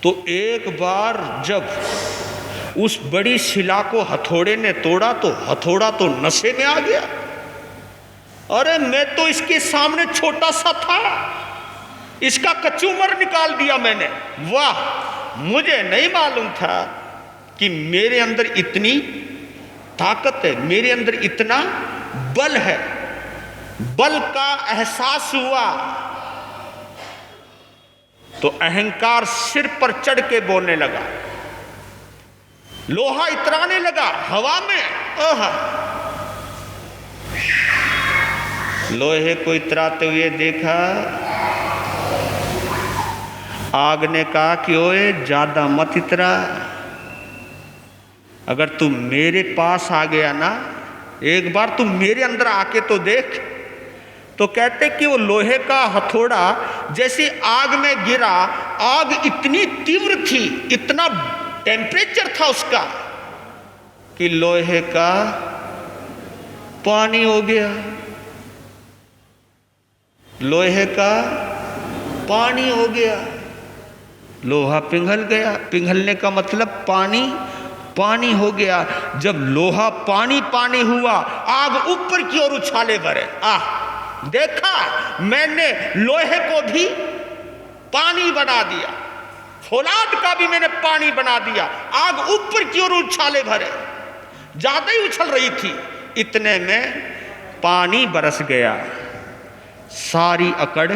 तो एक बार जब उस बड़ी शिला को हथौड़े ने तोड़ा तो हथौड़ा तो नशे में आ गया। अरे मैं तो इसके सामने छोटा सा था, इसका कचूमर निकाल दिया मैंने। वाह, मुझे नहीं मालूम था कि मेरे अंदर इतनी ताकत है, मेरे अंदर इतना बल है। बल का एहसास हुआ तो अहंकार सिर पर चढ़ के बोलने लगा, लोहा इतराने लगा हवा में। लोहे को इतराते हुए देखा, आग ने कहा कि ओए ज्यादा मत इतरा, अगर तू मेरे पास आ गया ना, एक बार तू मेरे अंदर आके तो देख। तो कहते कि वो लोहे का हथौड़ा जैसे आग में गिरा, आग इतनी तीव्र थी, इतना टेम्परेचर था उसका कि लोहे का पानी हो गया। लोहे का पानी हो गया, लोहा पिघल गया। पिघलने का मतलब पानी पानी हो गया। जब लोहा पानी पानी हुआ, आग ऊपर की ओर उछाले भरे। देखा मैंने लोहे को भी पानी बना दिया, फौलाद का भी मैंने पानी बना दिया। आग ऊपर की ओर उछाले भरे, ज्यादा ही उछल रही थी। इतने में पानी बरस गया, सारी अकड़,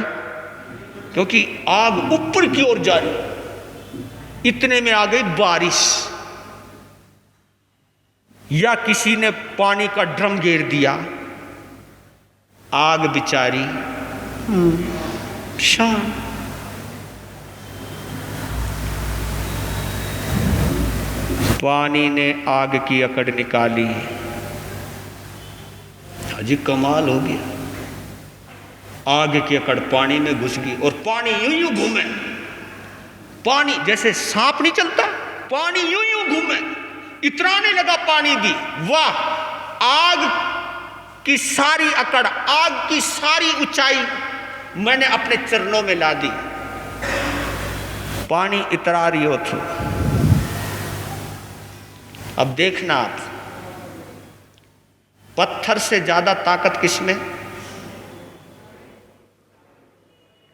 क्योंकि आग ऊपर की ओर जा रही। इतने में आ गई बारिश, या किसी ने पानी का ड्रम घेर दिया। आग बिचारी शांत। पानी ने आग की अकड़ निकाली। अजी कमाल हो गया, आग की अकड़ पानी में घुस गई और पानी यूं यूं घूमे। पानी जैसे सांप नहीं चलता, पानी यूं यूं घूमे, इतराने लगा पानी भी। वाह, आग की सारी अकड़, आग की सारी ऊंचाई मैंने अपने चरणों में ला दी। पानी इतरा रही हो तो अब देखना आप, पत्थर से ज्यादा ताकत किसमें?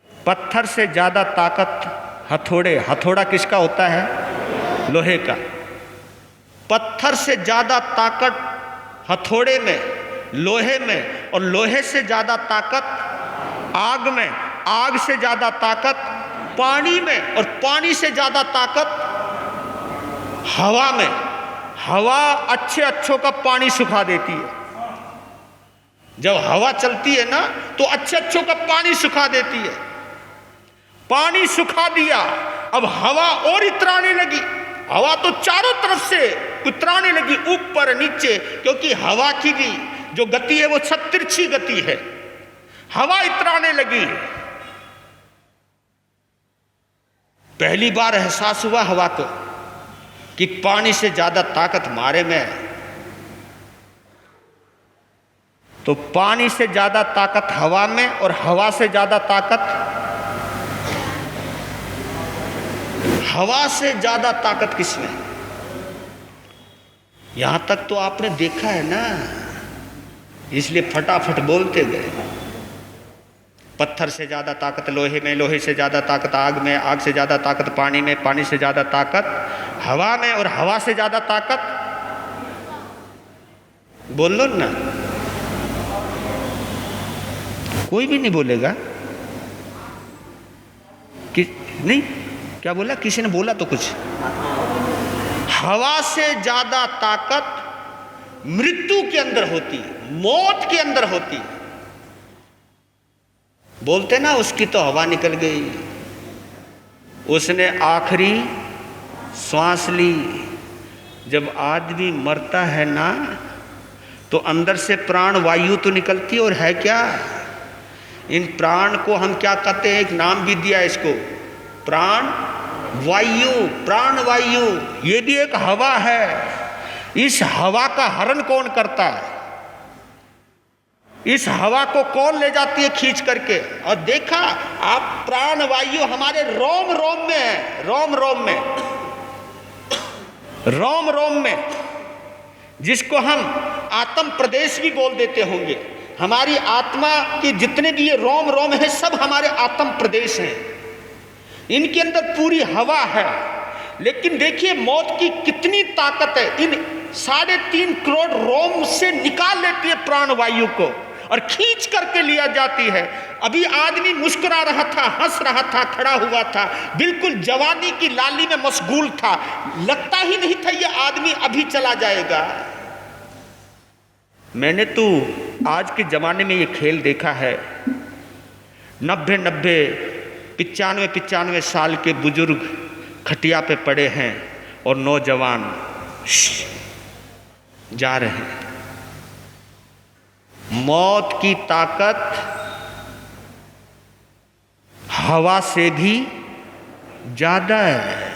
पत्थर से ज्यादा ताकत हथौड़े। हथौड़ा किसका होता है? लोहे का। पत्थर से ज्यादा ताकत हथौड़े में, लोहे में, और लोहे से ज्यादा ताकत आग में, आग से ज्यादा ताकत पानी में, और पानी से ज्यादा ताकत हवा में। हवा अच्छे अच्छों का पानी सुखा देती है। जब हवा चलती है ना तो अच्छे अच्छों का पानी सुखा देती है। पानी सुखा दिया, अब हवा और इतराने लगी। हवा तो चारों तरफ से उतराने लगी, ऊपर नीचे, क्योंकि हवा की भी जो गति है वो तिरछी गति है। हवा इतराने लगी। पहली बार एहसास हुआ हवा को कि पानी से ज्यादा ताकत मारे में है। तो पानी से ज्यादा ताकत हवा में, और हवा से ज्यादा ताकत, हवा से ज्यादा ताकत किसमें? यहां तक तो आपने देखा है ना, इसलिए फटाफट बोलते गए। पत्थर से ज्यादा ताकत लोहे में, लोहे से ज्यादा ताकत आग में, आग से ज्यादा ताकत पानी में, पानी से ज्यादा ताकत हवा में, और हवा से ज्यादा ताकत, बोल लो ना। कोई भी नहीं बोलेगा कि नहीं। क्या बोला? किसी ने बोला तो कुछ। हवा से ज्यादा ताकत मृत्यु के अंदर होती है, मौत के अंदर होती है। बोलते ना उसकी तो हवा निकल गई, उसने आखिरी श्वास ली। जब आदमी मरता है ना तो अंदर से प्राण वायु तो निकलती, और है क्या? इन प्राण को हम क्या कहते हैं? एक नाम भी दिया इसको, प्राण वायु। प्राण वायु ये भी एक हवा है। इस हवा का हरण कौन करता है? इस हवा को कौन ले जाती है खींच करके? और देखा आप, प्राण वायु हमारे रोम रोम में है, रोम रोम में, रोम रोम में, जिसको हम आत्म प्रदेश भी बोल देते होंगे। हमारी आत्मा की जितने भी ये रोम रोम है सब हमारे आत्म प्रदेश हैं, इनके अंदर पूरी हवा है। लेकिन देखिए मौत की कितनी ताकत है, इन 3.5 करोड़ रोम से निकाल लेती है प्राण वायु को और खींच करके लिया जाती है। अभी आदमी मुस्कुरा रहा था, हंस रहा था, खड़ा हुआ था, बिल्कुल जवानी की लाली में मशगूल था, लगता ही नहीं था ये आदमी अभी चला जाएगा। मैंने तो आज के जमाने में ये खेल देखा है, 90 95 साल के बुजुर्ग खटिया पे पड़े हैं और नौजवान जा रहे हैं। मौत की ताकत हवा से भी ज्यादा है।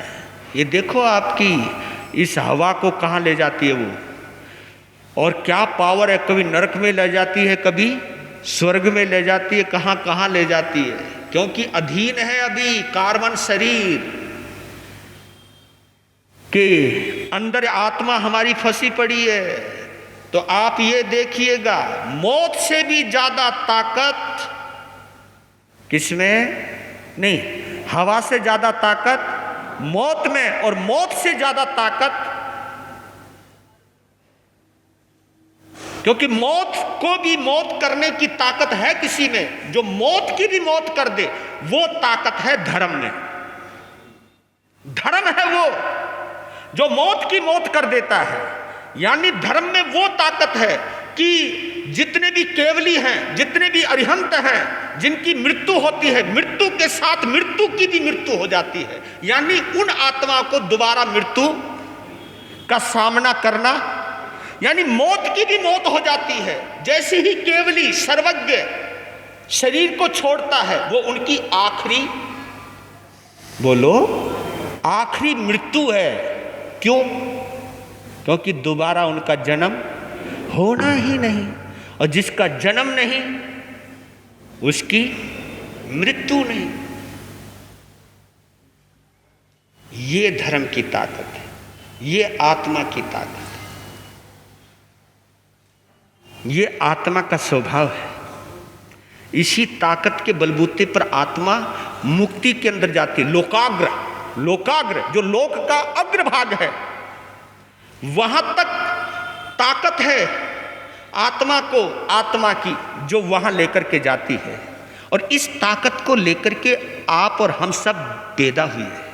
ये देखो आपकी इस हवा को कहाँ ले जाती है वो, और क्या पावर है, कभी नरक में ले जाती है, कभी स्वर्ग में ले जाती है, कहाँ कहाँ ले जाती है, क्योंकि अधीन है अभी कार्बन शरीर के अंदर आत्मा हमारी फंसी पड़ी है। तो आप ये देखिएगा मौत से भी ज्यादा ताकत किसमें? नहीं, हवा से ज्यादा ताकत मौत में, और मौत से ज्यादा ताकत, क्योंकि मौत को भी मौत करने की ताकत है किसी में, जो मौत की भी मौत कर दे वो ताकत है धर्म में। धर्म है वो जो मौत की मौत कर देता है, यानी धर्म में वो ताकत है कि जितने भी केवली हैं, जितने भी अरिहंत हैं, जिनकी मृत्यु होती है, मृत्यु के साथ मृत्यु की भी मृत्यु हो जाती है, यानी उन आत्मा को दोबारा मृत्यु का सामना करना, यानी मौत की भी मौत हो जाती है। जैसे ही केवली सर्वज्ञ शरीर को छोड़ता है वो उनकी आखिरी, बोलो, आखिरी मृत्यु है। क्यों? क्योंकि दोबारा उनका जन्म होना ही नहीं, और जिसका जन्म नहीं उसकी मृत्यु नहीं। ये धर्म की ताकत है, ये आत्मा की ताकत है, ये आत्मा का स्वभाव है। इसी ताकत के बलबूते पर आत्मा मुक्ति के अंदर जाती है। लोकाग्र, लोकाग्र जो लोक का अग्रभाग है, वहां तक ताकत है आत्मा को, आत्मा की, जो वहां लेकर के जाती है। और इस ताकत को लेकर के आप और हम सब पैदा हुए हैं,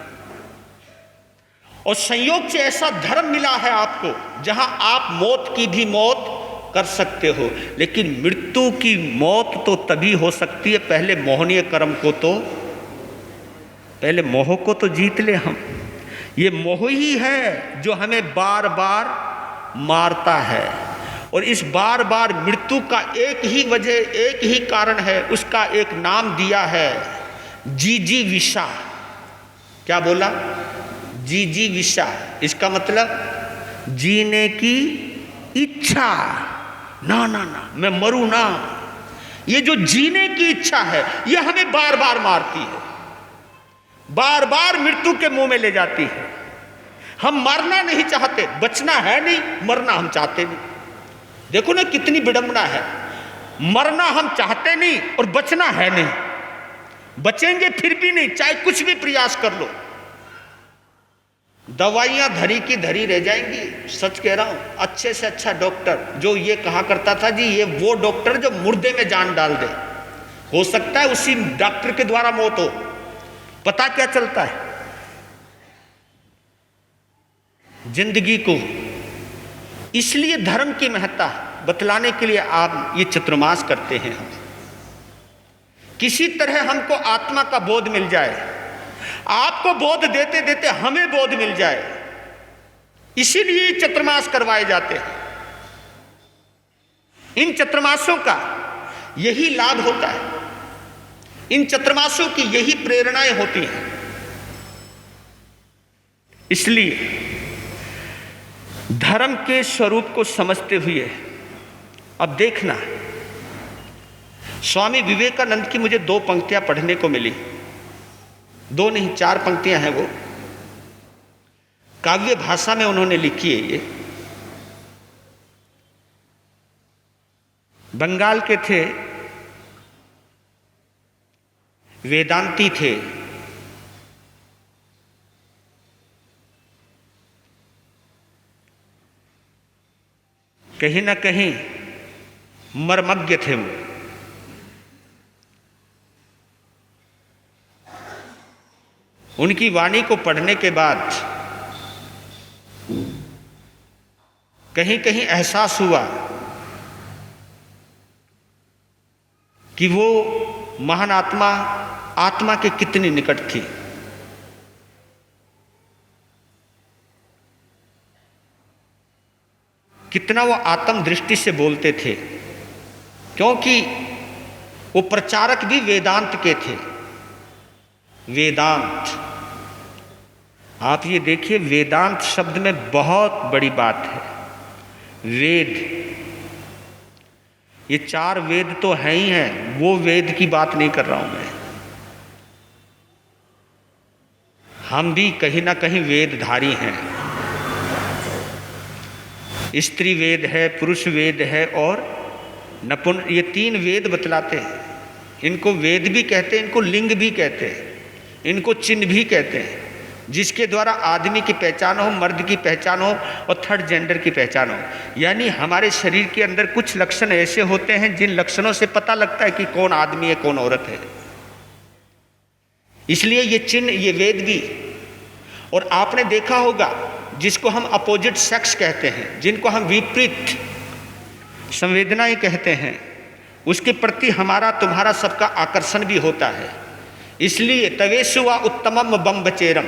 और संयोग से ऐसा धर्म मिला है आपको जहां आप मौत की भी मौत कर सकते हो। लेकिन मृत्यु की मौत तो तभी हो सकती है, पहले मोहनीय कर्म को तो, पहले मोह को तो जीत ले हम। ये मोह ही है जो हमें बार बार मारता है, और इस बार बार मृत्यु का एक ही वजह, एक ही कारण है, उसका एक नाम दिया है जिजीविषा। क्या बोला? जिजीविषा। इसका मतलब जीने की इच्छा। ना ना ना, मैं मरूं ना। ये जो जीने की इच्छा है ये हमें बार बार मारती है, बार बार मृत्यु के मुंह में ले जाती है। हम मरना नहीं चाहते, बचना है नहीं, मरना हम चाहते नहीं। देखो ना कितनी विडंबना है, मरना हम चाहते नहीं और बचना है नहीं। बचेंगे फिर भी नहीं, चाहे कुछ भी प्रयास कर लो। दवाइयां धरी की धरी रह जाएंगी। सच कह रहा हूं, अच्छे से अच्छा डॉक्टर जो ये कहा करता था, जी ये वो डॉक्टर जो मुर्दे में जान डाल दे, हो सकता है उसी डॉक्टर के द्वारा मौत हो। पता क्या चलता है? जिंदगी को, इसलिए धर्म की महत्ता बतलाने के लिए आप ये चतुर्मास करते हैं। हम किसी तरह हमको आत्मा का बोध मिल जाए, आपको बोध देते देते हमें बोध मिल जाए, इसीलिए चतुर्मास करवाए जाते हैं। इन चतुर्मासों का यही लाभ होता है, इन चतुर्मासों की यही प्रेरणाएं होती हैं। इसलिए धर्म के स्वरूप को समझते हुए अब देखना, स्वामी विवेकानंद की मुझे 2 पंक्तियां पढ़ने को मिली, 2 नहीं 4 पंक्तियां हैं, वो काव्य भाषा में उन्होंने लिखी है। ये बंगाल के थे, वेदांती थे। कहीं ना कहीं मर्मज्ञ थे वो। उनकी वाणी को पढ़ने के बाद कहीं कहीं एहसास हुआ कि वो महान आत्मा आत्मा के कितनी निकट थी। कितना वो आत्म दृष्टि से बोलते थे, क्योंकि वो प्रचारक भी वेदांत के थे। वेदांत, आप ये देखिए, वेदांत शब्द में बहुत बड़ी बात है। वेद, ये 4 वेद तो हैं ही हैं, वो वेद की बात नहीं कर रहा हूं मैं। हम भी कहीं ना कहीं वेदधारी हैं। स्त्री वेद है, पुरुष वेद है और नपुन, ये 3 वेद बतलाते हैं। इनको वेद भी कहते हैं, इनको लिंग भी कहते हैं, इनको चिन्ह भी कहते हैं, जिसके द्वारा आदमी की पहचान हो, मर्द की पहचान हो और थर्ड जेंडर की पहचान हो। यानी हमारे शरीर के अंदर कुछ लक्षण ऐसे होते हैं जिन लक्षणों से पता लगता है कि कौन आदमी है, कौन औरत है। इसलिए ये चिन्ह, ये वेद भी। और आपने देखा होगा, जिसको हम अपोजिट सेक्स कहते हैं, जिनको हम विपरीत संवेदनाएं कहते हैं, उसके प्रति हमारा तुम्हारा सबका आकर्षण भी होता है। इसलिए तवेशुआ उत्तमम बम्बचेरम,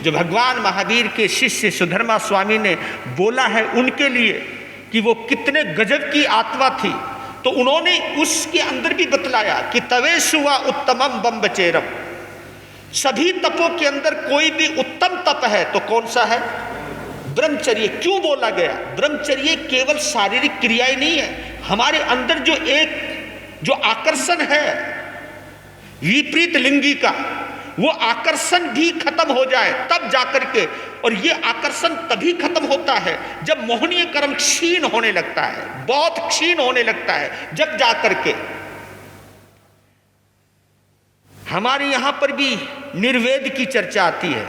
जो भगवान महावीर के शिष्य सुधर्मा स्वामी ने बोला है उनके लिए कि वो कितने गजब की आत्मा थी, तो उन्होंने उसके अंदर भी बतलाया कि तवेशुआ उत्तमम बम्बचेरम। सभी तपों के अंदर कोई भी उत्तम तप है तो कौन सा है? ब्रह्मचर्य। क्यों बोला गया? ब्रह्मचर्य केवल शारीरिक क्रियाएं नहीं है, हमारे अंदर जो आकर्षण है विपरीत लिंगी का, वो आकर्षण भी खत्म हो जाए तब जाकर के, और ये आकर्षण तभी खत्म होता है जब मोहनीय कर्म क्षीण होने लगता है, बहुत क्षीण होने लगता है, जब जाकर के। हमारे यहां पर भी निर्वेद की चर्चा आती है,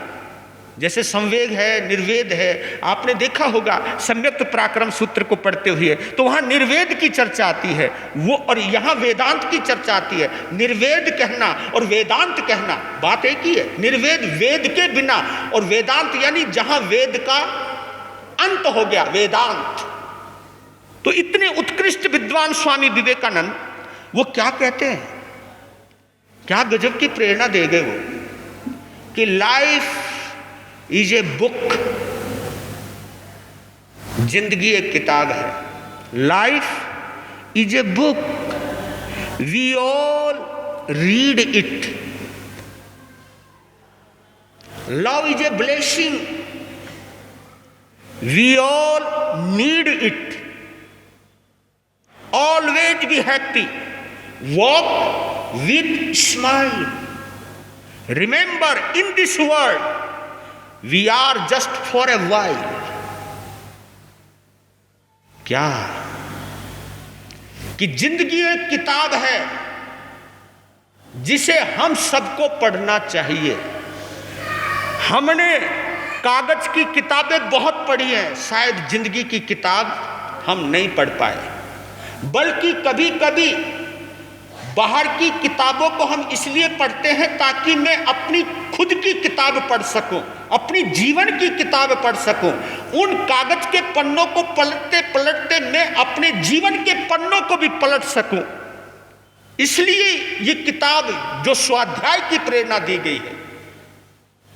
जैसे संवेग है, निर्वेद है। आपने देखा होगा सम्यक्त पराक्रम सूत्र को पढ़ते हुए, तो वहां निर्वेद की चर्चा आती है वो, और यहां वेदांत की चर्चा आती है। निर्वेद कहना और वेदांत कहना बात एक ही है। निर्वेद वेद के बिना, और वेदांत यानी जहां वेद का अंत हो गया, वेदांत। तो इतने उत्कृष्ट विद्वान स्वामी विवेकानंद वो क्या कहते हैं, क्या गजब की प्रेरणा दे गए वो, कि लाइफ इज ए बुक, जिंदगी एक किताब है। Life is a book, we all read it. Love is a blessing, we all need it. Always be happy, walk with smile. Remember in this world we are just for a while। क्या कि जिंदगी एक किताब है जिसे हम सबको पढ़ना चाहिए। हमने कागज की किताबें बहुत पढ़ी हैं, शायद जिंदगी की किताब हम नहीं पढ़ पाए, बल्कि कभी कभी बाहर की किताबों को हम इसलिए पढ़ते हैं ताकि मैं अपनी खुद की किताब पढ़ सकूं, अपनी जीवन की किताब पढ़ सकूं। उन कागज के पन्नों को पलटते पलटते मैं अपने जीवन के पन्नों को भी पलट सकूं। इसलिए ये किताब जो स्वाध्याय की प्रेरणा दी गई है,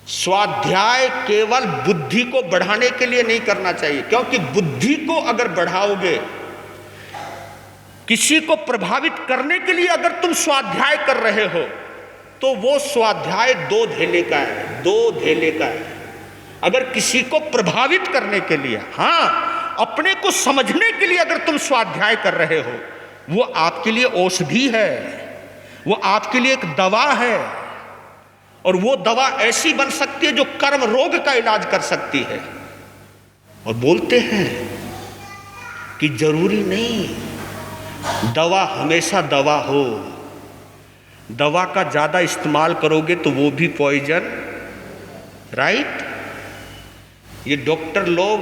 स्वाध्याय केवल बुद्धि को बढ़ाने के लिए नहीं करना चाहिए, क्योंकि बुद्धि को अगर बढ़ाओगे, किसी को प्रभावित करने के लिए अगर तुम स्वाध्याय कर रहे हो, तो वो स्वाध्याय 2 धेले का है, 2 धेले का है। अगर किसी को प्रभावित करने के लिए, हाँ, अपने को समझने के लिए अगर तुम स्वाध्याय कर रहे हो, वो आपके लिए औषधि है, वो आपके लिए एक दवा है, और वो दवा ऐसी बन सकती है जो कर्म रोग का इलाज कर सकती है। और बोलते हैं कि जरूरी नहीं दवा हमेशा दवा हो, दवा का ज़्यादा इस्तेमाल करोगे तो वो भी पॉइजन, राइट। ये डॉक्टर लोग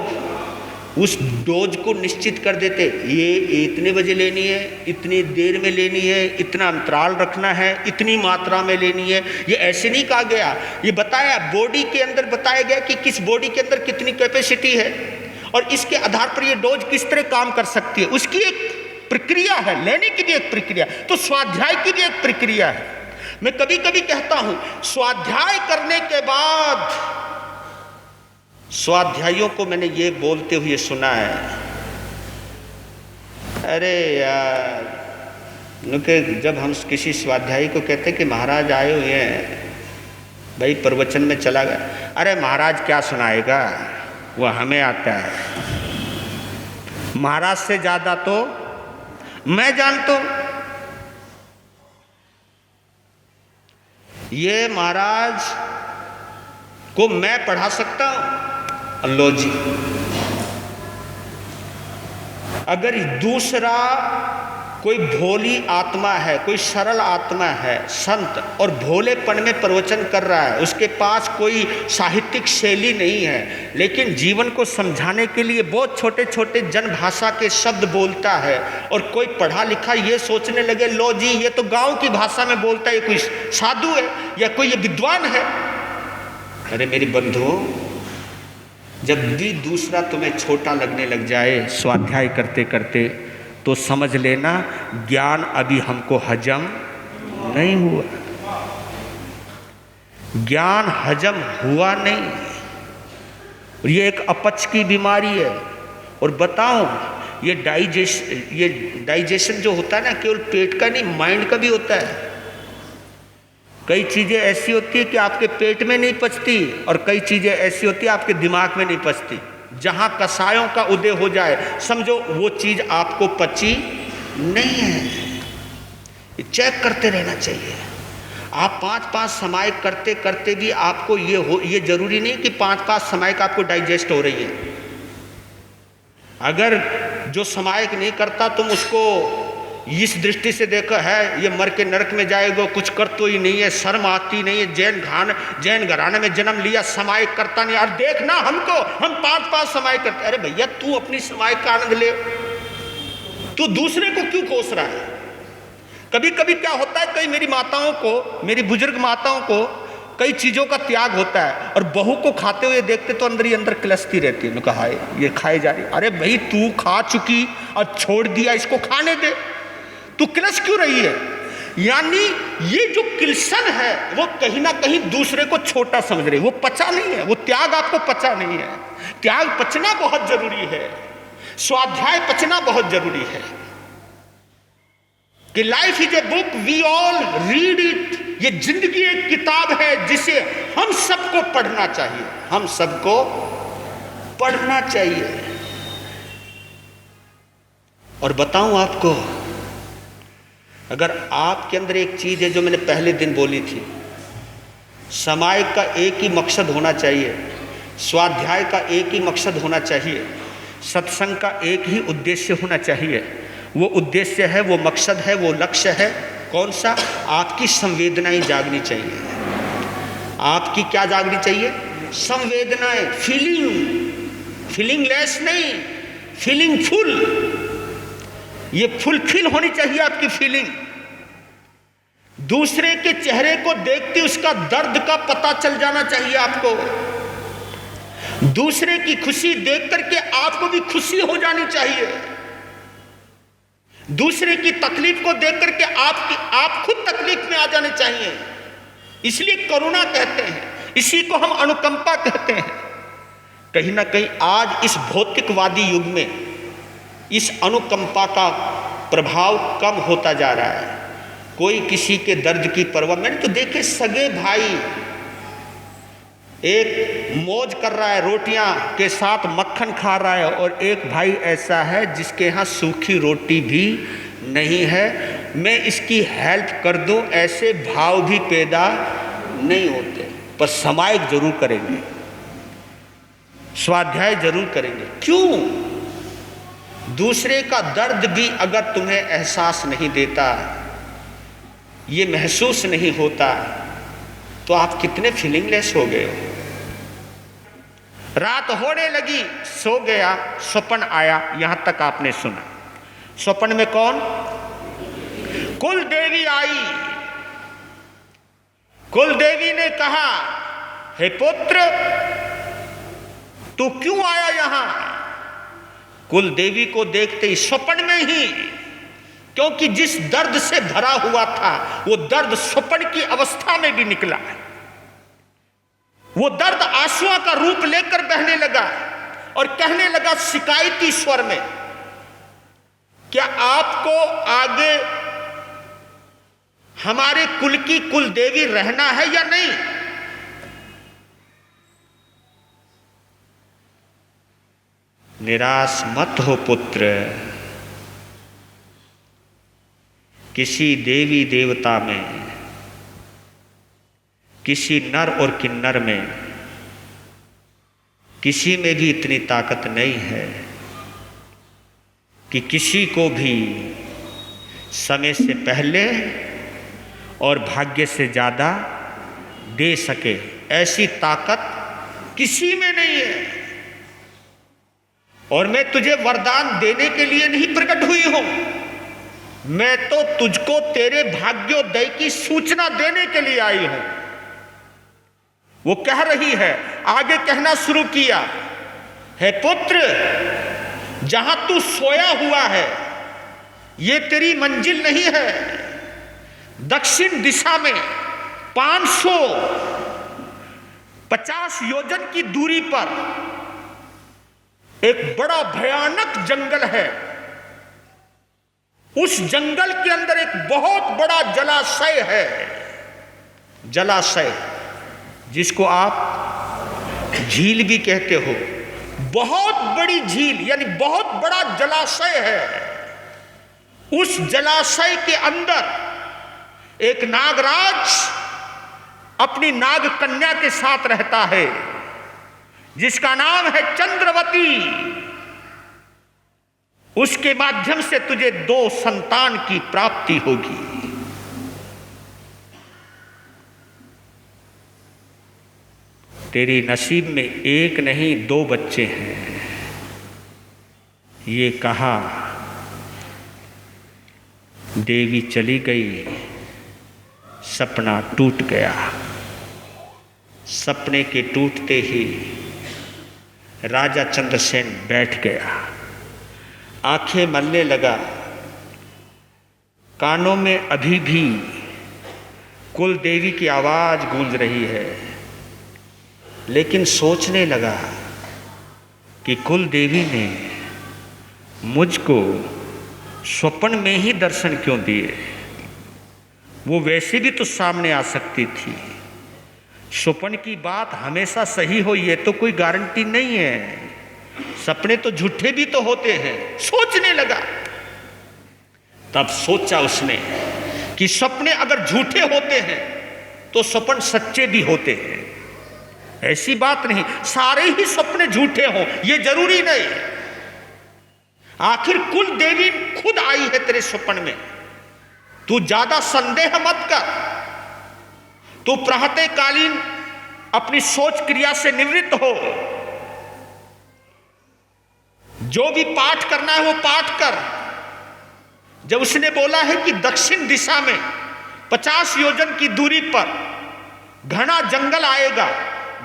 उस डोज को निश्चित कर देते, ये इतने बजे लेनी है, इतनी देर में लेनी है, इतना अंतराल रखना है, इतनी मात्रा में लेनी है। ये ऐसे नहीं कहा गया, ये बताया बॉडी के अंदर बताया गया कि किस बॉडी के अंदर कितनी कैपेसिटी है और इसके आधार पर ये डोज किस तरह काम कर सकती है। उसकी एक प्रक्रिया है, लेने की भी एक प्रक्रिया, तो स्वाध्याय की भी एक प्रक्रिया है। मैं कभी कभी कहता हूं स्वाध्याय करने के बाद, स्वाध्यायियों को मैंने ये बोलते हुए सुना है, अरे यार, क्योंकि जब हम किसी स्वाध्यायी को कहते हैं कि महाराज आए हुए हैं, भाई प्रवचन में चला गया, अरे महाराज क्या सुनाएगा, वो हमें आता है, महाराज से ज़्यादा तो मैं जानता हूं। ये महाराज को मैं पढ़ा सकता हूं, लो जी। अगर दूसरा कोई भोली आत्मा है, कोई सरल आत्मा है, संत और भोलेपन में प्रवचन कर रहा है, उसके पास कोई साहित्यिक शैली नहीं है, लेकिन जीवन को समझाने के लिए बहुत छोटे छोटे जन भाषा के शब्द बोलता है, और कोई पढ़ा लिखा ये सोचने लगे लो जी ये तो गांव की भाषा में बोलता है, कोई साधु है या कोई ये विद्वान है। अरे मेरी बंधुओं, जब भी दूसरा तुम्हें छोटा लगने लग जाए स्वाध्याय करते करते, तो समझ लेना ज्ञान अभी हमको हजम नहीं हुआ, ज्ञान हजम हुआ नहीं। और ये एक अपच की बीमारी है। और बताओ ये डाइजेशन जो होता है ना, केवल पेट का नहीं, माइंड का भी होता है। कई चीज़ें ऐसी होती है कि आपके पेट में नहीं पचती, और कई चीज़ें ऐसी होती है आपके दिमाग में नहीं पचती। जहाँ कसायों का उदय हो जाए, समझो वो चीज़ आपको पची नहीं है। ये चेक करते रहना चाहिए। आप 5-5 समायक करते करते भी आपको ये जरूरी नहीं कि 5-5 समायक आपको डाइजेस्ट हो रही है। अगर जो समायक नहीं करता तुम उसको इस दृष्टि से देखो है ये मर के नरक में जाएगा, कुछ कर तो ही नहीं है, शर्म आती नहीं है, जैन घराने में जन्म लिया, समायक करता नहीं। और देखना हमको, हम 5-5 समायक करते। अरे भैया तू अपनी समायक का आनंद ले, तू दूसरे को क्यों कोस रहा है। कभी कभी क्या होता है, कई मेरी माताओं को, मेरी बुजुर्ग माताओं को कई चीज़ों का त्याग होता है, और बहू को खाते हुए देखते तो अंदर ही अंदर किलसती रहती है, कहा ये खाए जा रही। अरे भाई तू खा चुकी और छोड़ दिया, इसको खाने दे, तू किलस क्यों रही है। यानी ये जो किलसन है वो कहीं ना कहीं दूसरे को छोटा समझ रही है, वो पचा नहीं है, वो त्याग आपको पचा नहीं है। त्याग पचना बहुत जरूरी है, स्वाध्याय पचना बहुत जरूरी है। कि life is a book we all read it, ये जिंदगी एक किताब है जिसे हम सबको पढ़ना चाहिए, हम सबको पढ़ना चाहिए। और बताऊं आपको, अगर आपके अंदर एक चीज है जो मैंने पहले दिन बोली थी, समायक का एक ही मकसद होना चाहिए, स्वाध्याय का एक ही मकसद होना चाहिए, सत्संग का एक ही उद्देश्य होना चाहिए। वो उद्देश्य है, वो मकसद है, वो लक्ष्य है, कौन सा? आपकी संवेदनाएं जागनी चाहिए। आपकी क्या जागनी चाहिए? संवेदनाएं, फीलिंगलेस नहीं, फीलिंग फुल। ये फुलफिल होनी चाहिए आपकी फीलिंग। दूसरे के चेहरे को देखते उसका दर्द का पता चल जाना चाहिए आपको। दूसरे की खुशी देख करके आपको भी खुशी हो जानी चाहिए। दूसरे की तकलीफ को देख करके आप खुद तकलीफ में आ जाने चाहिए। इसलिए करुणा कहते हैं, इसी को हम अनुकंपा कहते हैं। कहीं ना कहीं आज इस भौतिकवादी युग में इस अनुकंपा का प्रभाव कम होता जा रहा है। कोई किसी के दर्द की परवाह, मैंने तो देखे सगे भाई, एक मौज कर रहा है, रोटियां के साथ मक्खन खा रहा है, और एक भाई ऐसा है जिसके यहाँ सूखी रोटी भी नहीं है, मैं इसकी हेल्प कर दूं, ऐसे भाव भी पैदा नहीं होते। पर समायिक जरूर करेंगे, स्वाध्याय जरूर करेंगे। क्यों? दूसरे का दर्द भी अगर तुम्हें एहसास नहीं देता, ये महसूस नहीं होता, तो आप कितने फीलिंगलेस हो गए हो। रात होने लगी, सो गया, स्वप्न आया, यहां तक आपने सुना। स्वप्न में कौन? कुल देवी आई। कुल देवी ने कहा, हे पुत्र, तू क्यों आया यहां? कुल देवी को देखते ही स्वप्न में ही, क्योंकि जिस दर्द से भरा हुआ था वो दर्द स्वप्न की अवस्था में भी निकला है। वो दर्द आंसुओं का रूप लेकर बहने लगा और कहने लगा शिकायती स्वर में, क्या आपको आगे हमारे कुल की कुल देवी रहना है या नहीं? निराश मत हो पुत्र, किसी देवी देवता में, किसी नर और किन्नर में, किसी में भी इतनी ताकत नहीं है कि किसी को भी समय से पहले और भाग्य से ज़्यादा दे सके। ऐसी ताकत किसी में नहीं है। और मैं तुझे वरदान देने के लिए नहीं प्रकट हुई हूं, मैं तो तुझको तेरे भाग्योदय की सूचना देने के लिए आई हूं। वो कह रही है, आगे कहना शुरू किया, हे पुत्र, जहां तू सोया हुआ है ये तेरी मंजिल नहीं है। दक्षिण दिशा में 550 योजन की दूरी पर एक बड़ा भयानक जंगल है। उस जंगल के अंदर एक बहुत बड़ा जलाशय है। जलाशय जिसको आप झील भी कहते हो, बहुत बड़ी झील यानी बहुत बड़ा जलाशय है। उस जलाशय के अंदर एक नागराज अपनी नाग कन्या के साथ रहता है, जिसका नाम है चंद्रवती। उसके माध्यम से तुझे 2 संतान की प्राप्ति होगी। तेरी नसीब में एक नहीं 2 बच्चे हैं। ये कहा, देवी चली गई, सपना टूट गया। सपने के टूटते ही राजा चंद्रसेन बैठ गया, आंखें मलने लगा। कानों में अभी भी कुल देवी की आवाज गूंज रही है, लेकिन सोचने लगा कि कुल देवी ने मुझको स्वप्न में ही दर्शन क्यों दिए? वो वैसे भी तो सामने आ सकती थी। स्वप्न की बात हमेशा सही हो ये तो कोई गारंटी नहीं है। सपने तो झूठे भी तो होते हैं। सोचने लगा, तब सोचा उसने कि सपने अगर झूठे होते हैं तो स्वप्न सच्चे भी होते हैं। ऐसी बात नहीं सारे ही सपने झूठे हों, ये जरूरी नहीं। आखिर कुल देवी खुद आई है तेरे स्वप्न में। तू ज्यादा संदेह मत कर। तू प्रातःकालीन अपनी सोच क्रिया से निवृत्त हो। जो भी पाठ करना है वो पाठ कर। जब उसने बोला है कि दक्षिण दिशा में 50 योजन की दूरी पर घना जंगल आएगा,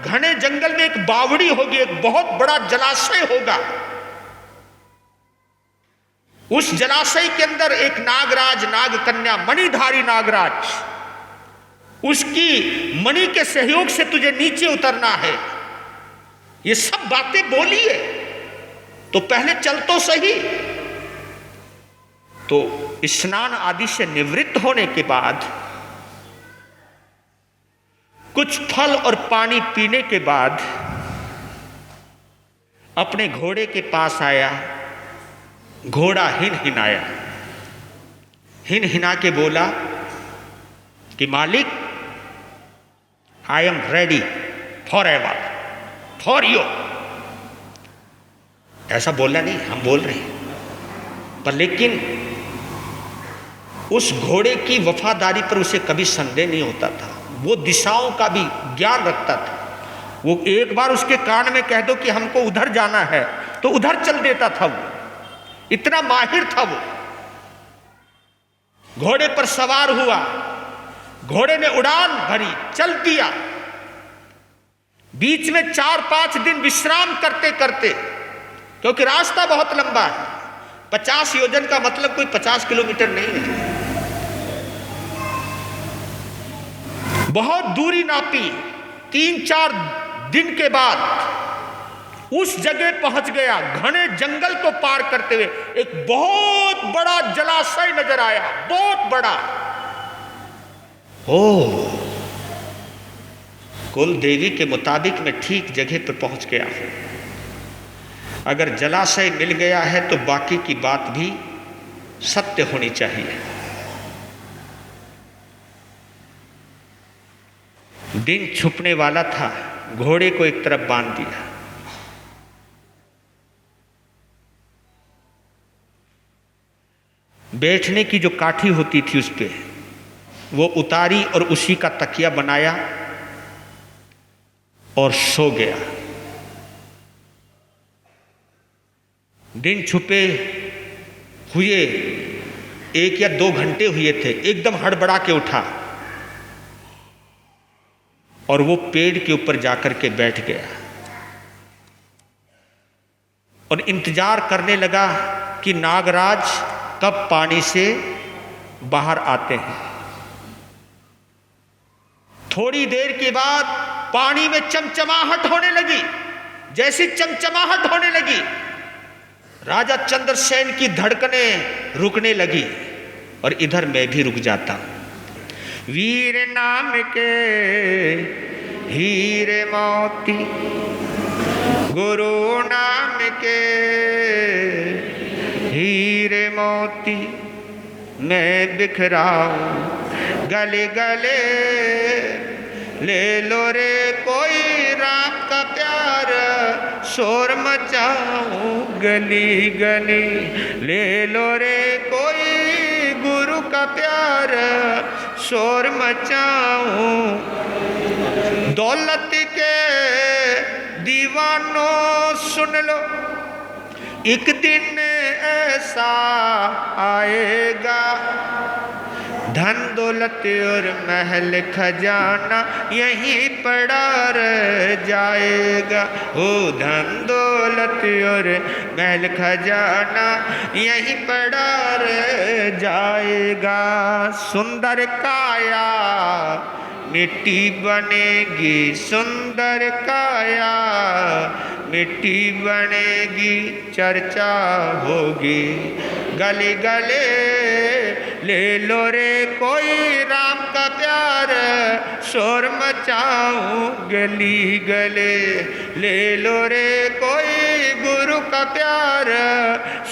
घने जंगल में एक बावड़ी होगी, एक बहुत बड़ा जलाशय होगा। उस जलाशय के अंदर एक नागराज, नागकन्या, मणिधारी नागराज, उसकी मणि के सहयोग से तुझे नीचे उतरना है। ये सब बातें बोली है, तो पहले चल तो सही। तो स्नान आदि से निवृत्त होने के बाद, कुछ फल और पानी पीने के बाद अपने घोड़े के पास आया। घोड़ा हिन हिनाया। हिन हिना के बोला कि मालिक, I am ready for ever for you. ऐसा बोला नहीं, हम बोल रहे हैं, पर लेकिन उस घोड़े की वफादारी पर उसे कभी संदेह नहीं होता था। वो दिशाओं का भी ज्ञान रखता था। वो एक बार उसके कान में कह दो कि हमको उधर जाना है तो उधर चल देता था। वो इतना माहिर था। वो घोड़े पर सवार हुआ, घोड़े ने उड़ान भरी, चल दिया। बीच में 4-5 दिन विश्राम करते करते, क्योंकि रास्ता बहुत लंबा है, 50 योजन का मतलब कोई 50 किलोमीटर नहीं है, बहुत दूरी नापी। 3-4 दिन के बाद उस जगह पहुंच गया। घने जंगल को पार करते हुए एक बहुत बड़ा जलाशय नजर आया, बहुत बड़ा। ओ, कुल देवी के मुताबिक मैं ठीक जगह पर पहुंच गया हूं। अगर जलाशय मिल गया है तो बाकी की बात भी सत्य होनी चाहिए। दिन छुपने वाला था, घोड़े को एक तरफ बांध दिया। बैठने की जो काठी होती थी उस पे वो उतारी और उसी का तकिया बनाया और सो गया। दिन छुपे हुए 1 या 2 घंटे हुए थे, एकदम हड़बड़ा के उठा और वो पेड़ के ऊपर जाकर के बैठ गया और इंतजार करने लगा कि नागराज कब पानी से बाहर आते हैं। थोड़ी देर के बाद पानी में चमचमाहट होने लगी। जैसी चमचमाहट होने लगी, राजा चंद्रसेन की धड़कनें रुकने लगी और इधर मैं भी रुक जाता। वीर नाम के हीरे मोती, गुरु नाम के हीरे मोती, मैं बिखराऊं गले गले, ले लो रे कोई राम का प्यार, शोर मचाऊं गली गली, ले लो रे कोई गुरु का प्यार, शोर मचाऊं। दौलत के दीवानों सुन लो, एक दिन ऐसा आएगा, धन दौलत और महल खजाना यहीं पड़ा रह जाएगा। ओ धन दौलत और महल खजाना यहीं पड़ा रह जाएगा। सुंदर काया मिट्टी बनेगी, सुंदर काया मिट्टी बनेगी, चर्चा होगी गले गले, ले लो रे कोई राम का प्यार, शोर मचाऊं गली गले, ले लो रे कोई गुरु का प्यार,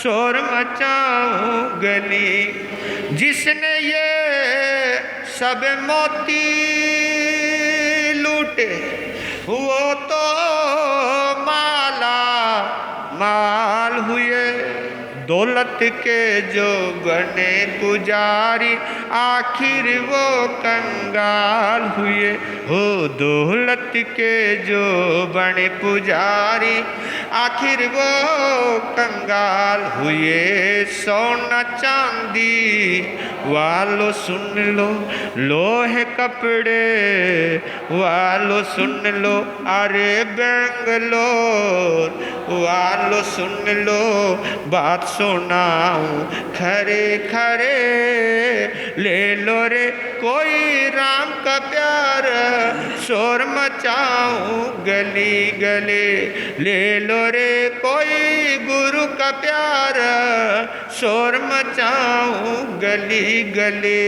शोर मचाऊं गली। जिसने ये सब मोती लूटे वो तो माला माल हुए, दौलत के जो बने पुजारी आखिर वो कंगाल हुए। हो दौलत के जो बने पुजारी आखिर वो कंगाल हुए। सोना चांदी वालों सुन लो, लोहे कपड़े वालों सुन लो, अरे बेंगलोर वालों सुन लो, बात सुनाऊं खरे खरे, ले लो रे कोई राम का प्यार, शोर मचाऊं गली गले, ले लो रे कोई गुरु का प्यार, शोर मचाऊं गली गले।